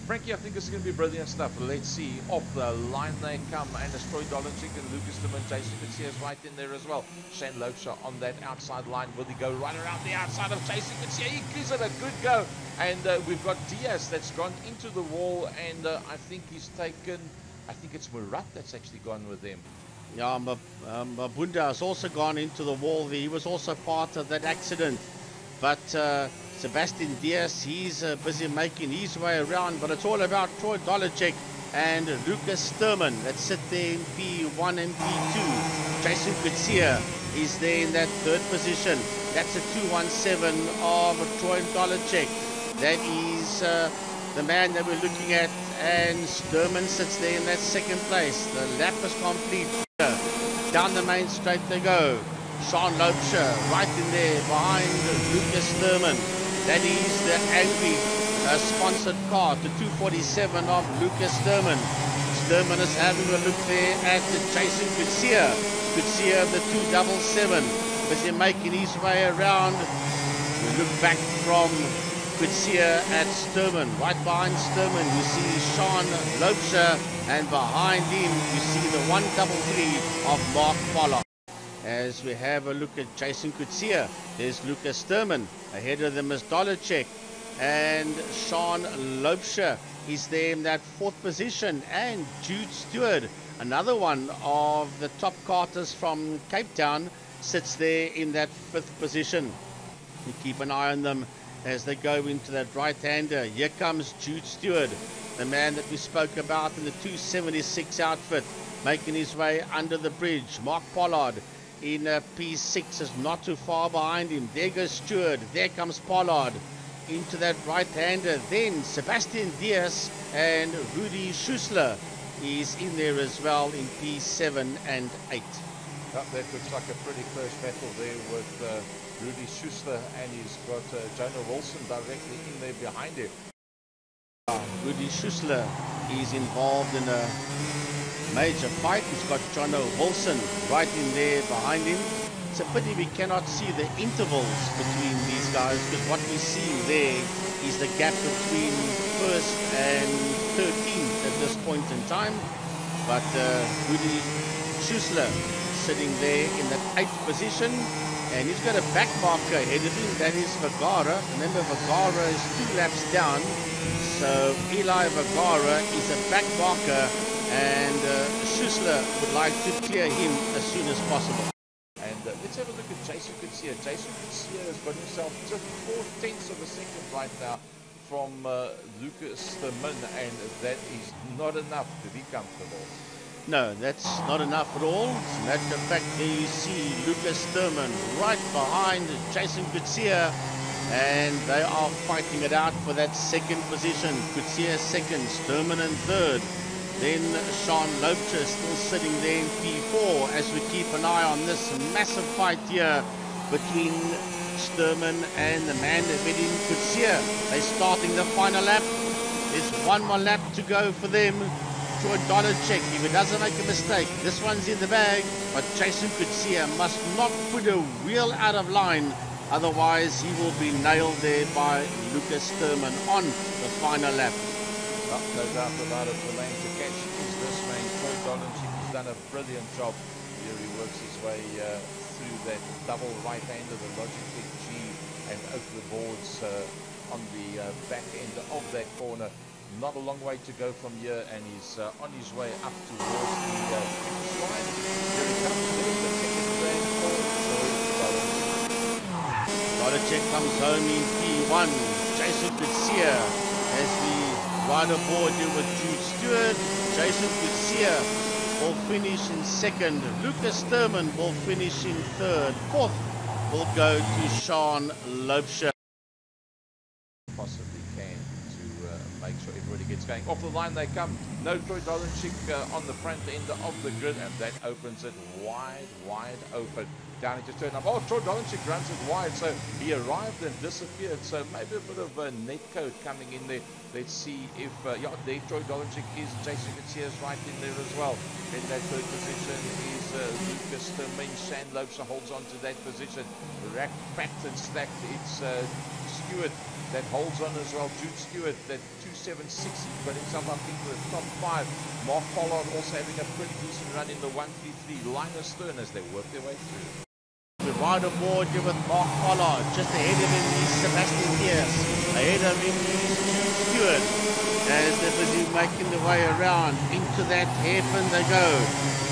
Frankie, I think this is going to be brilliant stuff. Let's see. Off the line they come. And it's Troy Dolenchik and Lucas Demin. Jason Kutsia's right in there as well. Shane Loksha on that outside line. Will he go right around the outside of Jason Kutsia? He gives it a good go. And we've got Diaz that's gone into the wall. And I think he's taken... I think it's Murat that's actually gone with them. Yeah, Mabunda has also gone into the wall. He was also part of that accident. But Sebastian Diaz, he's busy making his way around. But it's all about Troy Dolenchik and Lucas Sturman that sit there in P1 and P2. Jason Kutsia is there in that third position. That's a 217 of Troy Dolenchik. That is the man that we're looking at. And Sturman sits there in that second place. The lap is complete. Down the main straight they go. Sean Loubser right in there behind Lucas Sturman. That is the angry sponsored car, the 247 of Lucas Sturman. Sturman is having a look there at the Jason Kutsia. Kutsia, the 277, busy making his way around. We look back from Kutsia at Sturman. Right behind Sturman, you see Sean Loubser, and behind him, you see the 133 of Mark Pollard. As we have a look at Jason Kutsia, there's Lucas Sturman. Ahead of them is Dolenchik, and Sean Loubser is there in that fourth position, and Jude Stewart, another one of the top karters from Cape Town, sits there in that fifth position. You keep an eye on them as they go into that right-hander. Here comes Jude Stewart, the man that we spoke about in the 276 outfit, making his way under the bridge. Mark Pollard in P6 is not too far behind him. There goes Stewart. There comes Pollard into that right-hander. Then Sebastian Diaz and Rudy Schussler is in there as well in P7 and 8. That looks like a pretty close battle there with Rudy Schussler, and he's got Jonah Wilson directly in there behind him. Rudy Schussler is involved in a major fight. He's got Jonah Wilson right in there behind him. It's a pity we cannot see the intervals between these guys, because what we see there is the gap between first and 13th at this point in time. But Rudy Schussler sitting there in that 8th position, and he's got a back marker ahead of him. That is Vergara. Remember, Vergara is 2 laps down, so Eli Vergara is a back marker, and Schussler would like to clear him as soon as possible. And let's have a look at Jason Kutsia. Jason Kutsia has got himself just 4/10 of a second right now from Lucas Demin, and that is not enough to be comfortable. No, that's not enough at all. As a matter of fact, there you see Lucas Sturman right behind Jason Kutsia, and they are fighting it out for that second position. Kutsia second, Sturman in third. Then Sean Loubser still sitting there in P4 as we keep an eye on this massive fight here between Sturman and the man that beat him, Kutsia. They're starting the final lap. There's one more lap to go for them. Troy Dolenchik, if he doesn't make a mistake, this one's in the bag, but Jason Kutsia must not put a wheel out of line, otherwise he will be nailed there by Lucas Sturman on the final lap. Well, no doubt about it, the lane to catch is this man. Troy Dolenchik has done a brilliant job. Here he works his way through that double right-hander, the Logitech G, and over the boards on the back end of that corner. Not a long way to go from here, and he's on his way up towards the finish line. Here he comes, there's the second grand for Troy Dolenchik. Dolenchik comes home in P1. Jason Kutsia as we ride aboard here with Jude Stewart. Jason Kutsia will finish in second. Lucas Sturman will finish in third. Fourth will go to Sean Loubser. Possibly can to make sure everybody gets going. Off the line they come. No Troy Dolenchik on the front end of the grid, and that opens it wide open down into turn number. Oh, Troy Dolenchik runs it wide, so he arrived and disappeared. So maybe a bit of a net code coming in there. Let's see if, yeah, there Troy Dolenchik is. Jason Gutierrez right in there as well. In that third position is Lucas Termin. Shan Loebser holds on to that position. Packed and stacked. It's Stewart that holds on as well. Jude Stewart, that 276, he's got himself up into the top 5. Mark Pollard also having a pretty decent run in the 133. Linus Stern as they work their way through. We ride aboard here with Mark Pollard. Just ahead of him is Sebastian Diaz. Ahead of him is Jude Stewart. As they're busy making their way around into that hairpin they go.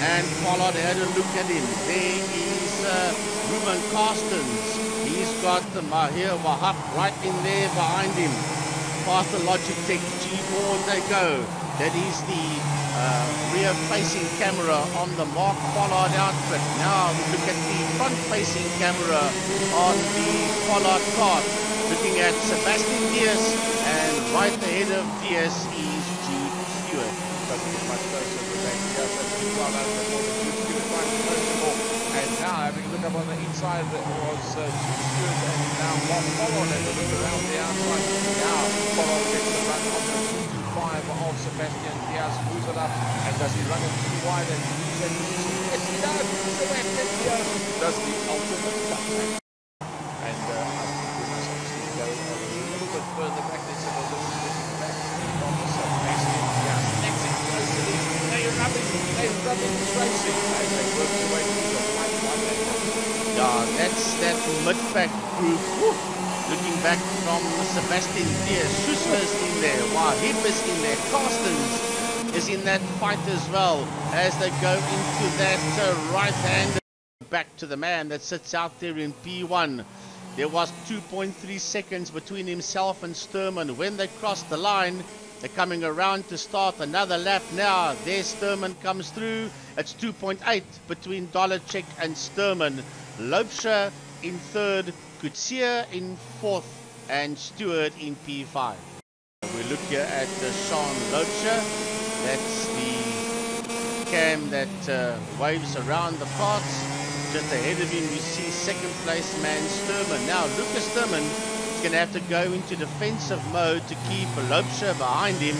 And Pollard had a look at him. There is Ruben Carstens. He's got the Mahir Wahab right in there behind him. Past the Logitech G-board they go. That is the rear-facing camera on the Mark Pollard outfit. Now we look at the front-facing camera on the Pollard Kart. Looking at Sebastian Diaz, and right ahead of Diaz is Jude Stewart. Doesn't get much closer to that. Diaz has been well over for the Jude Stewart right close to ball. And now having a look up on the inside, that was Jude Stewart, and now Mark Pollard has a look around the outside. Now Pollard gets the run on the 225 of Sebastian Diaz, moves it up, and does he run it too wide and lose that position? Yes, he does. Sebastian Diaz does the ultimate comeback. And I think we must actually go a little bit further back. Let's have a look back from Sebastian Diaz. That's it, close to this. They're rubbing this racing as they work their way through the white line. Yeah, that's that mid-pack group. Woo. Looking back from Sebastian Diaz, Schussler's in there, Wahib is in there, Carstens is in that fight as well as they go into that right hand. Back to the man that sits out there in P1. There was 2.3 seconds between himself and Sturman. When they crossed the line, they're coming around to start another lap now. There Sturman comes through. It's 2.8 between Dolenchik and Sturman. Loebser in third, Kutsia in fourth, and Stewart in P5. We look here at Sean Loebser. That's the cam that waves around the parts. Just ahead of him we see second place man Sturman. Now Lucas Sturman is going to have to go into defensive mode to keep Loebser behind him,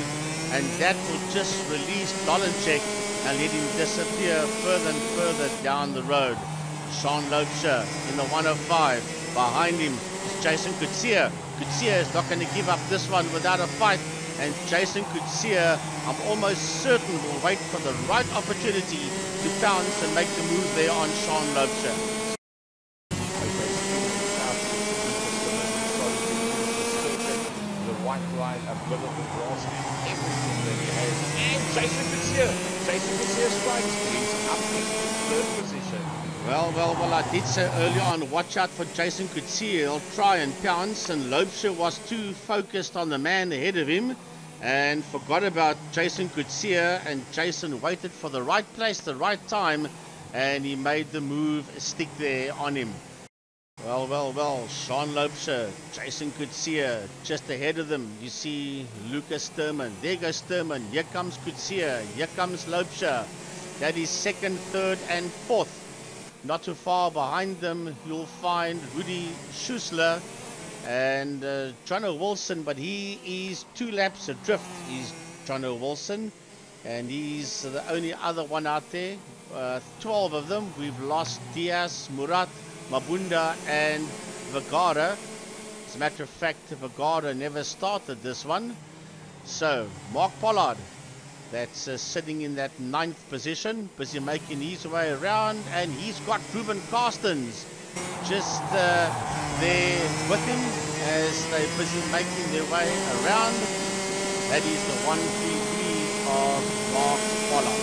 and that will just release Dolenchik and let him disappear further and further down the road. Sean Loebser in the 105. Behind him is Jason Kutsia. Kutsia is not going to give up this one without a fight. And Jason Kutsia, I'm almost certain, will wait for the right opportunity to pounce and make the move there on Sean Loebser. The white line, a bit of the grass, everything that he has. And Jason Kutsia strikes. He's up in third position. Well, I did say earlier on, watch out for Jason Kutsia. He'll try and pounce, and Loebser was too focused on the man ahead of him and forgot about Jason Kutsia, and Jason waited for the right place, the right time, and he made the move stick there on him. Well, Sean Loebser, Jason Kutsia, just ahead of them. You see Lucas Sturman. There goes Sturman. Here comes Kutsia. Here comes Loebser. That is second, third, and fourth. Not too far behind them, you'll find Rudy Schussler and Jono Wilson, but he is 2 laps adrift. He's Jono Wilson, and he's the only other one out there. 12 of them. We've lost Diaz, Murat, Mabunda, and Vergara. As a matter of fact, Vergara never started this one. So, Mark Pollard, that's sitting in that 9th position, busy making his way around, and he's got Ruben Carstens just there with him as they're busy making their way around. That is the 133 of Mark Pollard.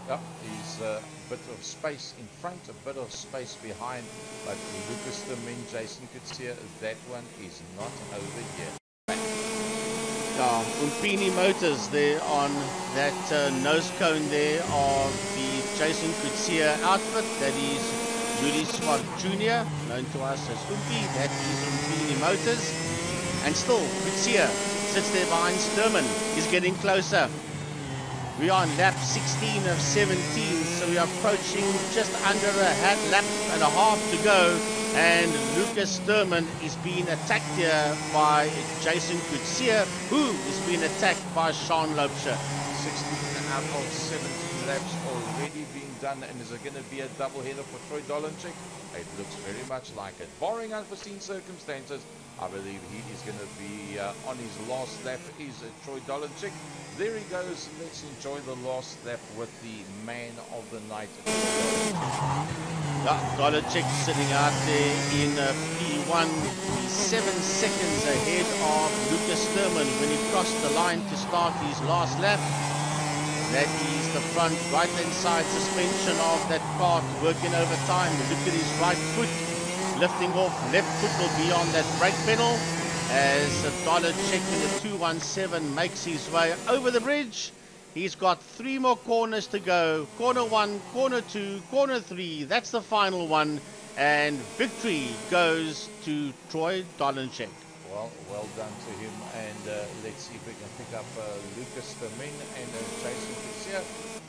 Yeah, he's a bit of space in front, a bit of space behind, but Lucas Termin, Jason Kutsia, that one is not over yet. Umpini Motors there on that nose cone there of the Jason Kutsia outfit. That is Yuri Swart Jr., known to us as Umpi. That is Umpini Motors. And still, Kutsia sits there behind Sturman. He's getting closer. We are on lap 16 of 17, so we are approaching just under a lap and a half to go. And Lucas Sturman is being attacked here by Jason Kutsia, who is being attacked by Sean Loubser. 16 out of 17 laps already being done, and is it going to be a double header for Troy Dolenchik? It looks very much like it. Barring unforeseen circumstances, I believe he is going to be on his last lap is Troy Dolenchik. There he goes. Let's enjoy the last lap with the man of the night. Dolenchik sitting out there in P1. He's 7 seconds ahead of Lucas Sturman when he crossed the line to start his last lap. That is the front right-hand side suspension of that kart working overtime. Look at his right foot lifting off. Left foot will be on that brake pedal as Dolenchik in the 217 makes his way over the bridge. He's got 3 more corners to go. Corner 1, corner 2, corner 3. That's the final one. And victory goes to Troy Dolenchik. Well done to him, and let's see if we can pick up Lucas Sturman and Jason Kutsia.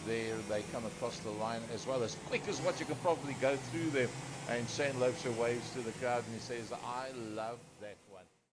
There they come across the line as well, as quick as what you can probably go through them. And Shane Loubser waves to the crowd and he says, I love that.